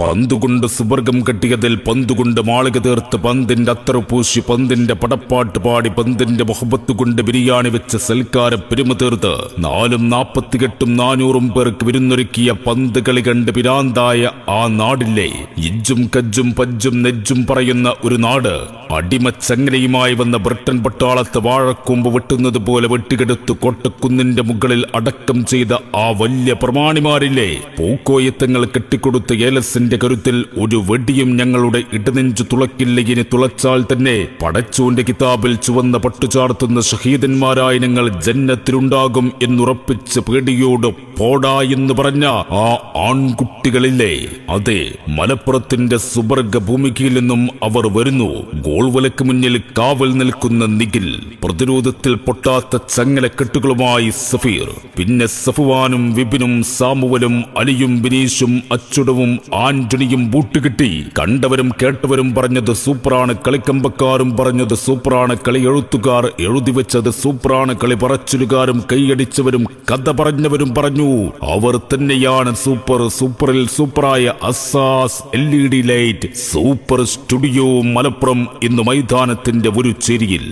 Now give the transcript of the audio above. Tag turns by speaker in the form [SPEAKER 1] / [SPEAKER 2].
[SPEAKER 1] പന്തുകൊണ്ട് സുവർഗം കെട്ടിയതിൽ പന്തുകൊണ്ട് മാളിക തീർത്ത് പന്തിന്റെ അത്തറുപൂശി പന്തിന്റെ പടപ്പാട്ട് പാടി പന്തിന്റെ മുഹബത്ത് കൊണ്ട് ബിരിയാണി വെച്ച് സൽക്കാര പെരുമ തീർത്ത് 448 പേർക്ക് വിരുന്നൊരുക്കിയ പന്ത് കളി കണ്ട് പിരാന്തായ ആ നാടില്ലേ? ഇജ്ജും കജ്ജും പജ്ജും നെജ്ജും പറയുന്ന ഒരു നാട്. അടിമച്ചങ്ങലയുമായി വന്ന ബ്രിട്ടൻ പട്ടാളത്ത് വാഴക്കൂമ്പ് വെട്ടുന്നത് പോലെ വെട്ടിക്കെടുത്ത് കോട്ടക്കുന്നിന്റെ മുകളിൽ അടക്കം ചെയ്ത ആ വലിയ പ്രമാണിമാരില്ലേ? പൂക്കോയത്തങ്ങൾ കെട്ടിക്കൊടുത്ത ഏലസിന്റെ കരുത്തിൽ ഒരു വെടിയും ഞങ്ങളുടെ ഇടനെഞ്ചു തുളക്കില്ല. ഇനി തുളച്ചാൽ തന്നെ പടച്ചോന്റെ കിതാബിൽ ചുവന്ന പട്ടുചാർത്തുന്ന ഷഹീദന്മാരായ ഞങ്ങൾ ജന്നത്തിലുണ്ടാകും എന്നുറപ്പിച്ച് പേടിയോട് പോടാ എന്ന് പറഞ്ഞ ആ ആൺകുട്ടികളില്ലേ? അതെ, മലപ്പുറത്തിന്റെ സുബർഗ ഭൂമികയിൽ നിന്നും അവർ വരുന്നു. ഗോൾവലക്ക് മുന്നിൽ കാവൽ നിൽക്കുന്ന നിഖിൽ, പ്രതിരോധത്തിൽ പൊട്ടാത്ത ചങ്ങലക്കെട്ടുകളുമായി സഫീർ, പിന്നെ സഫുവാനും വിപിനും സാമുവലും അലിയും ബിനീഷും അച്ചുടവും ആന്റണിയും ബൂട്ടുകിട്ടി. കണ്ടവരും കേട്ടവരും പറഞ്ഞത് സൂപ്പറാണ്, കളിക്കമ്പക്കാരും പറഞ്ഞത് സൂപ്പറാണ്, കളി എഴുത്തുകാർ എഴുതി വെച്ചത് സൂപ്പറാണ്, കളി പറച്ചിലുകാരും കൈയടിച്ചവരും കഥ പറഞ്ഞവരും പറഞ്ഞു അവർ തന്നെയാണ് സൂപ്പർ. സൂപ്പറിൽ സൂപ്പറായ അസാസ് LED light super studio Malappuram ഇന്ന് മൈതാനത്തിന്റെ ഒരു ചേരിയിൽ.